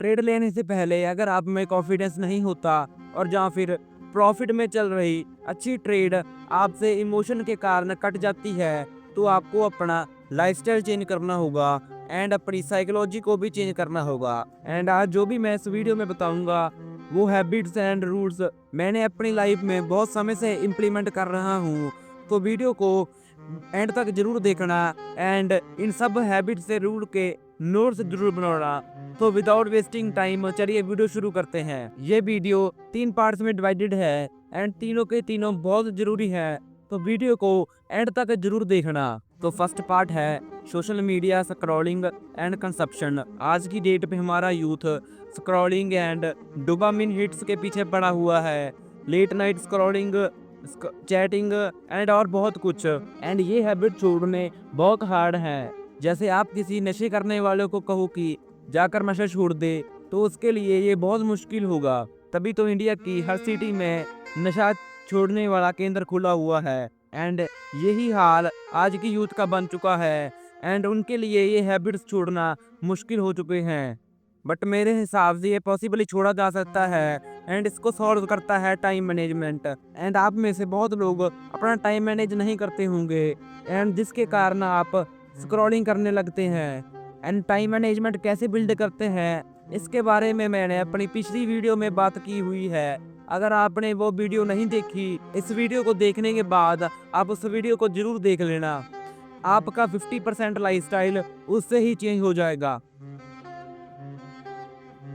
Trade लेने से पहले अगर आप में कॉन्फिडेंस नहीं होता और या फिर प्रॉफिट में चल रही अच्छी ट्रेड आपसे इमोशन के कारण कट जाती है, तो आपको अपना लाइफस्टाइल चेंज करना होगा एंड अपनी साइकोलॉजी को भी चेंज करना होगा। एंड आज जो भी मैं इस वीडियो में बताऊंगा वो हैबिट्स एंड रूल्स मैंने अपनी लाइफ में बहुत समय से इम्प्लीमेंट कर रहा हूँ। तो वीडियो को एंड तक जरूर देखना एंड इन सब हैबिट से रूल के नोट्स जरूर बनाना। तो विदाउट वेस्टिंग टाइम चलिए वीडियो शुरू करते हैं। ये वीडियो 3 पार्ट्स में डिवाइडेड है एंड तीनों के तीनों बहुत जरूरी है, तो वीडियो को एंड तक जरूर देखना। तो फर्स्ट पार्ट है social media scrolling and consumption. आज की डेट पे हमारा youth scrolling and dopamine hits के पीछे पड़ा हुआ है। Late night scrolling, chatting and और बहुत कुछ। एंड ये हैबिट छोड़ने बहुत हार्ड है। जैसे आप किसी नशे करने वाले को कहो कि जाकर नशा छोड़ दे, तो उसके लिए ये बहुत मुश्किल होगा। तभी तो इंडिया की हर सिटी में नशा छोड़ने वाला केंद्र खुला हुआ है एंड यही हाल आज की यूथ का बन चुका है एंड उनके लिए ये हैबिट्स छोड़ना मुश्किल हो चुके हैं। बट मेरे हिसाब से ये पॉसिबली छोड़ा जा सकता है एंड इसको सॉल्व करता है टाइम मैनेजमेंट। एंड आप में से बहुत लोग अपना टाइम मैनेज नहीं करते होंगे एंड जिसके कारण आप स्क्रॉलिंग करने लगते हैं। एंड टाइम मैनेजमेंट कैसे बिल्ड करते हैं इसके बारे में मैंने अपनी पिछली वीडियो में बात की हुई है। अगर आपने वो वीडियो नहीं देखी, इस वीडियो को देखने के बाद आप उस वीडियो को जरूर देख लेना। आपका 50% लाइफस्टाइल उससे ही चेंज हो जाएगा।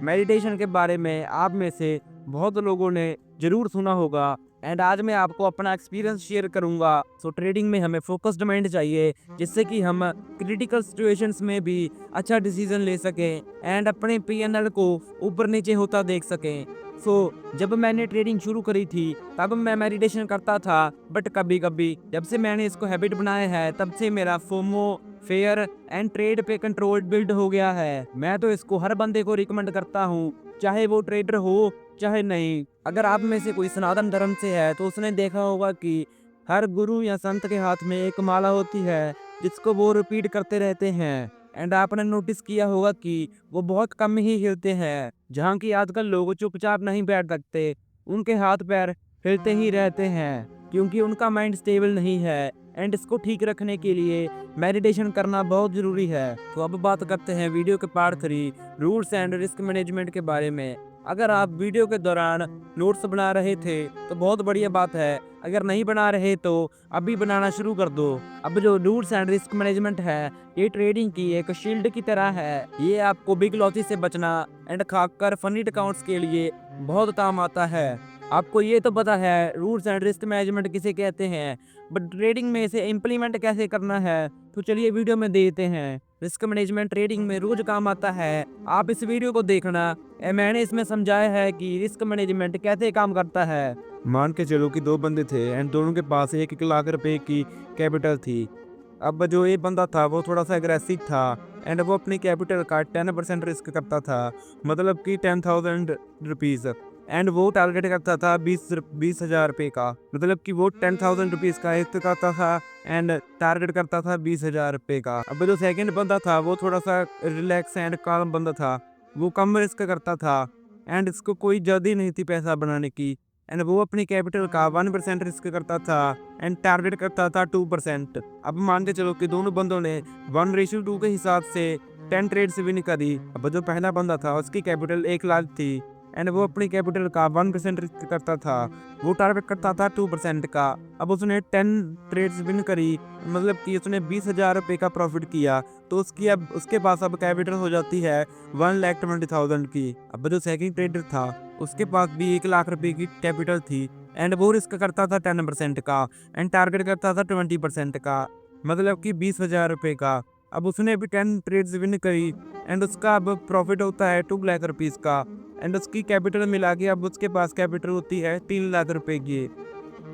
मेडिटेशन के बारे में आप में से बहुत लोगों ने जरूर सुना होगा एंड आज मैं आपको अपना एक्सपीरियंस शेयर करूंगा। सो ट्रेडिंग में हमें फोकस्ड माइंड चाहिए जिससे कि हम क्रिटिकल सिचुएशंस में भी अच्छा डिसीजन ले सकें एंड अपने पीएनएल को ऊपर नीचे होता देख सकें। सो जब मैंने ट्रेडिंग शुरू करी थी तब मैं मेडिटेशन करता था, बट कभी कभी जब से मैंने इसको हैबिट बनाया है तब से मेरा फोमो, फेयर एंड ट्रेड पे कंट्रोल बिल्ड हो गया है। मैं तो इसको हर बंदे को रिकमेंड करता हूँ, चाहे वो ट्रेडर हो चाहे नहीं। अगर आप में से कोई सनातन धर्म से है तो उसने देखा होगा कि हर गुरु या संत के हाथ में एक माला होती है जिसको वो रिपीट करते रहते हैं। एंड आपने नोटिस किया होगा कि वो बहुत कम ही हिलते हैं। जहाँ की आजकल लोग चुपचाप नहीं बैठ सकते, उनके हाथ पैर हिलते ही रहते हैं क्योंकि उनका माइंड स्टेबल नहीं है। एंड इसको ठीक रखने के लिए मेडिटेशन करना बहुत ज़रूरी है। तो अब बात करते हैं वीडियो के part 3 rules and risk management के बारे में। अगर आप वीडियो के दौरान नोट्स बना रहे थे तो बहुत बढ़िया बात है, अगर नहीं बना रहे तो अभी बनाना शुरू कर दो। अब जो रूल्स एंड रिस्क मैनेजमेंट है ये ट्रेडिंग की एक शील्ड की तरह है। ये आपको बिग लॉसेस से बचना एंड खाकर फनी अकाउंट्स के लिए बहुत काम आता है। आपको ये तो पता है रूल्स एंड रिस्क मैनेजमेंट किसे कहते हैं, बट ट्रेडिंग में इसे इम्प्लीमेंट कैसे करना है तो चलिए वीडियो में देखते हैं। रिस्क मैनेजमेंट ट्रेडिंग में रोज काम आता है, आप इस वीडियो को देखना। मैंने इसमें समझाया है कि रिस्क मैनेजमेंट कैसे काम करता है। मान के चलो कि 2 बंदे थे एंड दोनों के पास 1-1 लाख रुपए की कैपिटल थी। अब जो ये बंदा था वो थोड़ा सा एग्रेसिव था एंड वो अपनी कैपिटल का 10% रिस्क करता था, मतलब कि 10,000 रुपीज़। एंड वो टारगेट करता था 20,000 रुपये का, मतलब कि वो 10,000 रुपीज़ का हिस्सा करता था एंड टारगेट करता था 20,000 रुपये का। अब जो सेकंड बंदा था वो थोड़ा सा रिलैक्स एंड काम बंदा था, वो कम रिस्क करता था एंड इसको कोई जल्दी नहीं थी पैसा बनाने की। एंड वो अपनी कैपिटल का 1% रिस्क करता था एंड टारगेट करता था 2%। अब मान के चलो कि दोनों बंदों ने 1:2 के हिसाब से 10 ट्रेड्स विन करी। अब जो पहला बंदा था उसकी कैपिटल 1 लाख थी एंड वो अपनी कैपिटल का 1% रिस्क करता था, वो टारगेट करता था 2% का। अब उसने 10 ट्रेड्स विन करी, मतलब कि उसने 20,000 रुपये का प्रॉफिट किया, तो उसके पास अब कैपिटल हो जाती है 1,20,000 की। अब जो सेकंड ट्रेडर था उसके पास भी 1 लाख रुपए की कैपिटल थी एंड वो रिस्क करता था 10% का एंड टारगेट करता था 20% का, मतलब कि 20,000 रुपये का। अब उसने भी 10 ट्रेड्स विन करी एंड उसका अब प्रॉफिट होता है 2 लाख रुपीज़ का एंड उसकी कैपिटल मिला के अब उसके पास कैपिटल होती है 3 लाख रुपए की।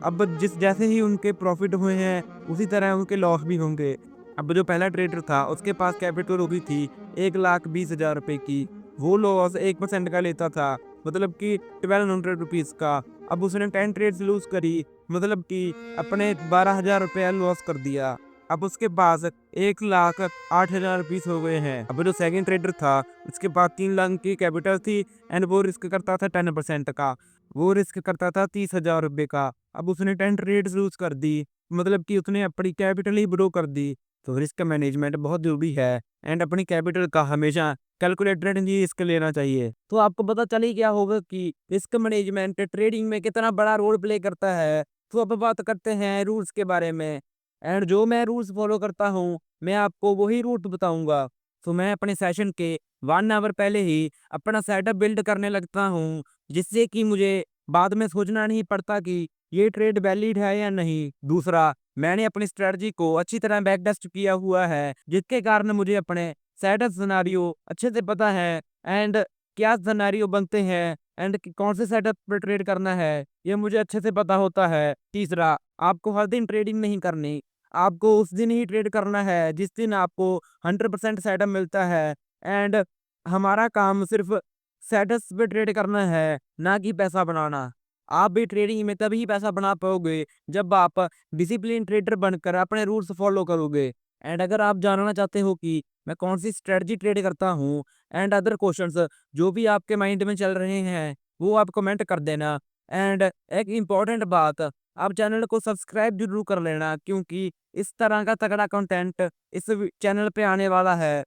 अब जैसे ही उनके प्रॉफिट हुए हैं उसी तरह उनके लॉस भी होंगे। अब जो पहला ट्रेडर था उसके पास कैपिटल होगी थी 1,20,000 रुपए की, वो लॉस 1% का लेता था, मतलब कि 1,200 रुपीज़ का। अब उसने 10 ट्रेड्स लूज करी, मतलब कि अपने 12,000 रुपया लॉस कर दिया। अब उसके पास 1,08,000 रुपीस हो गए हैं। अब जो सेकंड ट्रेडर था उसके पास 3 लाख की कैपिटल थी एंड वो रिस्क करता था 10% का, वो रिस्क करता था 30,000 रुपये का। अब उसने 10 ट्रेड्स लूज कर दी, मतलब कि उसने अपनी कैपिटल ही ब्रो कर दी। तो रिस्क मैनेजमेंट बहुत जरूरी है एंड अपनी कैपिटल का हमेशा कैलकुलेटेड ही रिस्क लेना चाहिए। तो आपको पता चल ही गया होगा कि रिस्क मैनेजमेंट ट्रेडिंग में कितना बड़ा रोल प्ले करता है। तो अब बात करते हैं रूल्स के बारे में एंड जो मैं रूल्स फॉलो करता हूँ, मैं आपको वही रूट बताऊंगा। तो मैं अपने सेशन के 1 आवर पहले ही अपना सेटअप बिल्ड करने लगता हूँ, जिससे कि मुझे बाद में सोचना नहीं पड़ता कि ये ट्रेड वैलिड है या नहीं। दूसरा, मैंने अपनी स्ट्रेटजी को अच्छी तरह बैक टेस्ट किया हुआ है, जिसके कारण मुझे अपने सेटअप सिनेरियो अच्छे से पता है एंड क्या सिनेरियो बनते हैं एंड कौन से सेटअप पर ट्रेड करना है, ये मुझे अच्छे से पता होता है। तीसरा, आपको हर दिन ट्रेडिंग नहीं करनी, आपको उस दिन ही ट्रेड करना है जिस दिन आपको 100% सेटअप मिलता है एंड हमारा काम सिर्फ सेटअप्स पे ट्रेड करना है, ना कि पैसा बनाना। आप भी ट्रेडिंग में तभी पैसा बना पाओगे जब आप डिसिप्लिन ट्रेडर बनकर अपने रूल्स फॉलो करोगे। एंड अगर आप जानना चाहते हो कि मैं कौन सी स्ट्रेटजी ट्रेड करता हूँ एंड अदर क्वेश्चंस जो भी आपके माइंड में चल रहे हैं, वो आप कमेंट कर देना। एंड एक इम्पॉर्टेंट बात, आप चैनल को सब्सक्राइब जरूर कर लेना, क्योंकि इस तरह का तगड़ा कंटेंट इस चैनल पे आने वाला है।